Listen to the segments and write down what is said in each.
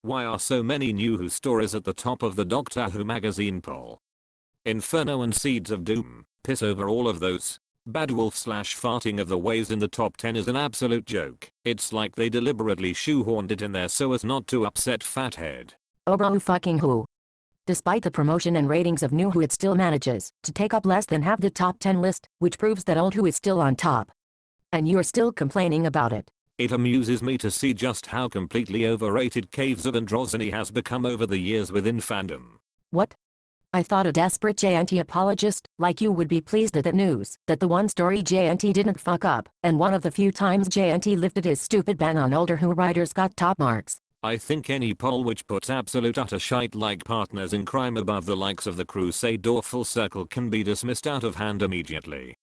Why are so many New Who stories at the top of the Doctor Who magazine poll? Inferno and Seeds of Doom, piss over all of those. Bad Wolf / farting of the ways in the top 10 is an absolute joke. It's like they deliberately shoehorned it in there so as not to upset Fathead. Oh bro fucking who. Despite the promotion and ratings of New Who, it still manages to take up less than half the top 10 list, which proves that Old Who is still on top. And you're still complaining about it. It amuses me to see just how completely overrated Caves of Androzani has become over the years within fandom. What? I thought a desperate JNT apologist like you would be pleased at that news, that the one story JNT didn't fuck up, and one of the few times JNT lifted his stupid ban on older Who writers got top marks. I think any poll which puts absolute utter shite like partners in crime above the likes of the Crusade or Full Circle can be dismissed out of hand immediately.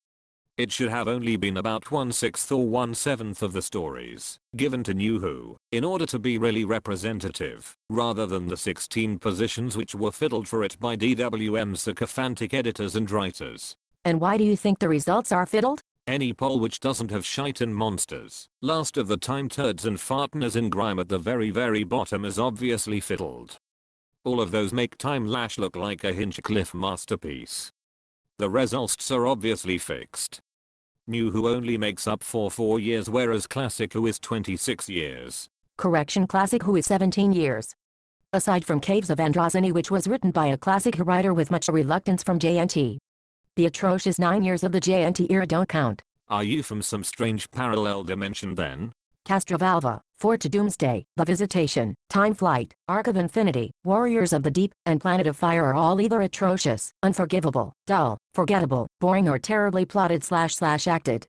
It should have only been about 1/6 or 1/7 of the stories given to New Who in order to be really representative, rather than the 16 positions which were fiddled for it by DWM's sycophantic editors and writers. And why do you think the results are fiddled? Any poll which doesn't have shite and monsters, last of the time turds and fartners in grime at the very bottom is obviously fiddled. All of those make Time Lash look like a Hinchcliffe masterpiece. The results are obviously fixed. New Who only makes up for 4 years, whereas Classic Who is 26 years. Correction, Classic Who is 17 years. Aside from Caves of Androzani, which was written by a Classic Who writer with much reluctance from JNT. The atrocious 9 years of the JNT era don't count. Are you from some strange parallel dimension then? Castrovalva, Fort to Doomsday, The Visitation, Time Flight, Arc of Infinity, Warriors of the Deep, and Planet of Fire are all either atrocious, unforgivable, dull, forgettable, boring, or terribly plotted / acted.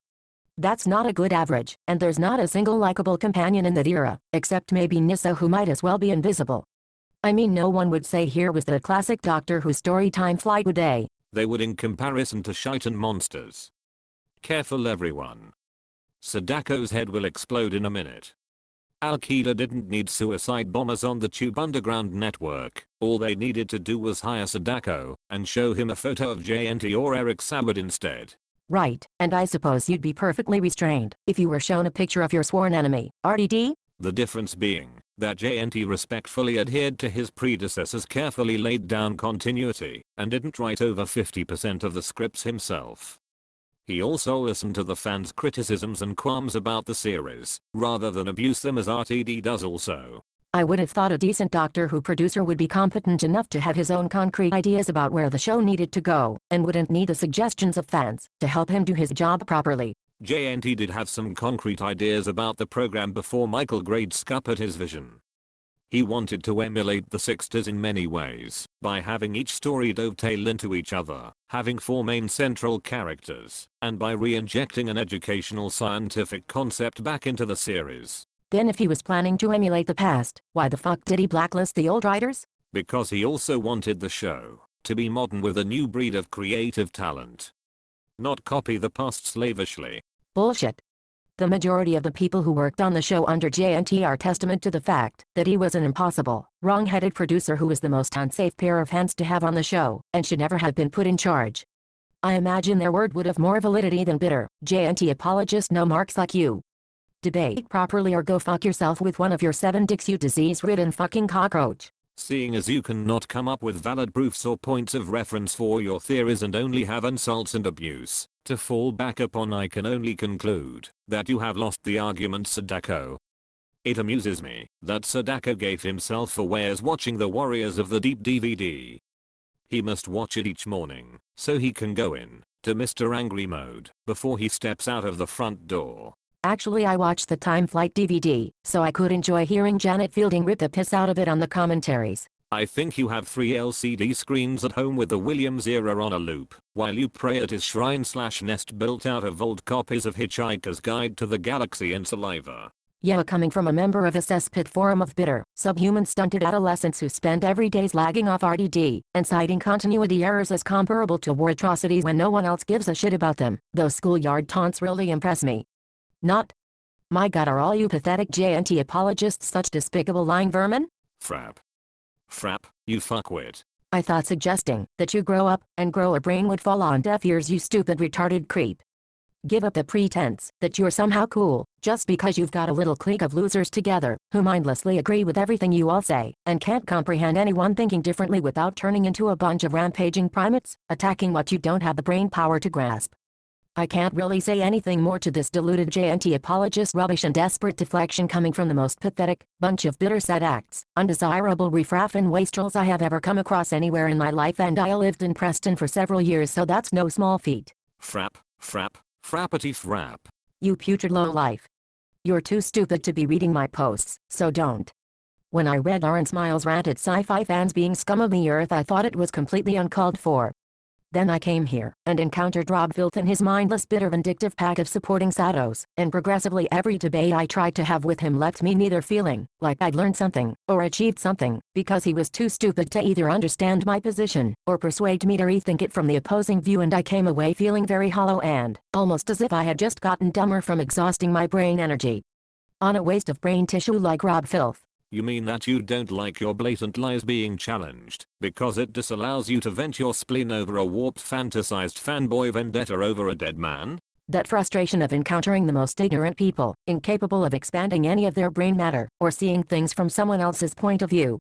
That's not a good average, and there's not a single likable companion in that era, except maybe Nyssa, who might as well be invisible. I mean, no one would say here was the classic Doctor Who story Time Flight, would they? They would in comparison to shite and monsters. Careful everyone. Sadako's head will explode in a minute. Al-Qaeda didn't need suicide bombers on the Tube Underground network. All they needed to do was hire Sadako and show him a photo of JNT or Eric Sabad instead. Right, and I suppose you'd be perfectly restrained if you were shown a picture of your sworn enemy, RDD? The difference being that JNT respectfully adhered to his predecessor's carefully laid down continuity and didn't write over 50% of the scripts himself. He also listened to the fans' criticisms and qualms about the series, rather than abuse them as RTD does also. I would have thought a decent Doctor Who producer would be competent enough to have his own concrete ideas about where the show needed to go, and wouldn't need the suggestions of fans to help him do his job properly. JNT did have some concrete ideas about the program before Michael Grade scuppered his vision. He wanted to emulate the Sixties in many ways, by having each story dovetail into each other, having 4 main central characters, and by re-injecting an educational scientific concept back into the series. Then if he was planning to emulate the past, why the fuck did he blacklist the old writers? Because he also wanted the show to be modern with a new breed of creative talent. Not copy the past slavishly. Bullshit. The majority of the people who worked on the show under JNT are testament to the fact that he was an impossible, wrong-headed producer who was the most unsafe pair of hands to have on the show, and should never have been put in charge. I imagine their word would have more validity than bitter, JNT apologist no marks like you. Debate properly or go fuck yourself with one of your 7 dicks, you disease-ridden fucking cockroach. Seeing as you cannot come up with valid proofs or points of reference for your theories and only have insults and abuse to fall back upon, I can only conclude that you have lost the argument, Sadako. It amuses me that Sadako gave himself awares watching the Warriors of the Deep DVD. He must watch it each morning so he can go in to Mr. Angry mode before he steps out of the front door. Actually, I watched the Time Flight DVD, so I could enjoy hearing Janet Fielding rip the piss out of it on the commentaries. I think you have 3 LCD screens at home with the Williams era on a loop, while you pray at his shrine / nest built out of old copies of Hitchhiker's Guide to the Galaxy and saliva. Yeah, coming from a member of a cesspit forum of bitter, subhuman stunted adolescents who spend every day slagging off RDD, and citing continuity errors as comparable to war atrocities when no one else gives a shit about them, those schoolyard taunts really impress me. Not. My god, are all you pathetic JNT apologists such despicable lying vermin? Frap, you fuckwit. I thought suggesting that you grow up and grow a brain would fall on deaf ears, you stupid retarded creep. Give up the pretense that you're somehow cool, just because you've got a little clique of losers together, who mindlessly agree with everything you all say, and can't comprehend anyone thinking differently without turning into a bunch of rampaging primates, attacking what you don't have the brain power to grasp. I can't really say anything more to this deluded JNT apologist rubbish and desperate deflection coming from the most pathetic bunch of bitter sad acts, undesirable riffraff and wastrels I have ever come across anywhere in my life, and I lived in Preston for several years, so that's no small feat. Frappity frap. You putrid lowlife. You're too stupid to be reading my posts, so don't. When I read Lawrence Miles' rant at sci-fi fans being scum of the earth, I thought it was completely uncalled for. Then I came here and encountered RobFilth and his mindless, bitter, vindictive pack of supporting Sados, and progressively every debate I tried to have with him left me neither feeling like I'd learned something or achieved something, because he was too stupid to either understand my position or persuade me to rethink it from the opposing view, and I came away feeling very hollow and almost as if I had just gotten dumber from exhausting my brain energy on a waste of brain tissue like RobFilth. You mean that you don't like your blatant lies being challenged, because it disallows you to vent your spleen over a warped fantasized fanboy vendetta over a dead man? That frustration of encountering the most ignorant people, incapable of expanding any of their brain matter, or seeing things from someone else's point of view.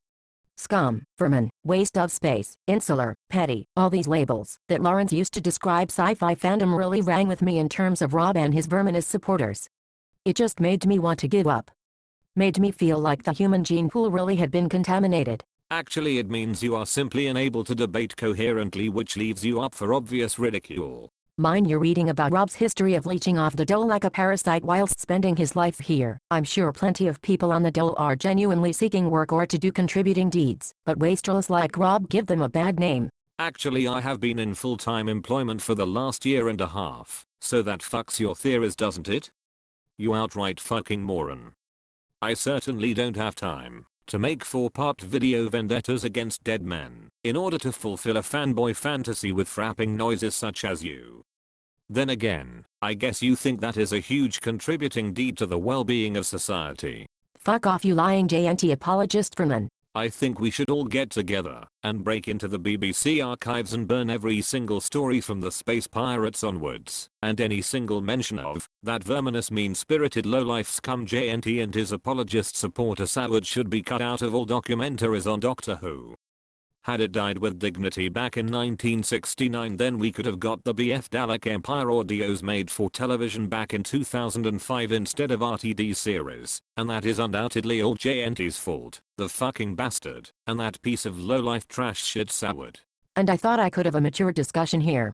Scum, vermin, waste of space, insular, petty, all these labels that Lawrence used to describe sci-fi fandom really rang with me in terms of Rob and his verminous supporters. It just made me want to give up. Made me feel like the human gene pool really had been contaminated. Actually, it means you are simply unable to debate coherently, which leaves you up for obvious ridicule. Mind you're reading about Rob's history of leeching off the dole like a parasite whilst spending his life here. I'm sure plenty of people on the dole are genuinely seeking work or to do contributing deeds, but wastrels like Rob give them a bad name. Actually, I have been in full-time employment for the last year and a half, so that fucks your theories, doesn't it? You outright fucking moron. I certainly don't have time to make 4-part video vendettas against dead men in order to fulfill a fanboy fantasy with frapping noises such as you. Then again, I guess you think that is a huge contributing deed to the well-being of society. Fuck off, you lying JNT apologist vermin. I think we should all get together and break into the BBC archives and burn every single story from the space pirates onwards, and any single mention of that verminous, mean-spirited lowlife scum JNT and his apologist supporter Saward should be cut out of all documentaries on Doctor Who. Had it died with dignity back in 1969, then we could have got the BF Dalek Empire audios made for television back in 2005 instead of RTD series, and that is undoubtedly all JNT's fault, the fucking bastard, and that piece of lowlife trash shit Saward. And I thought I could have a mature discussion here.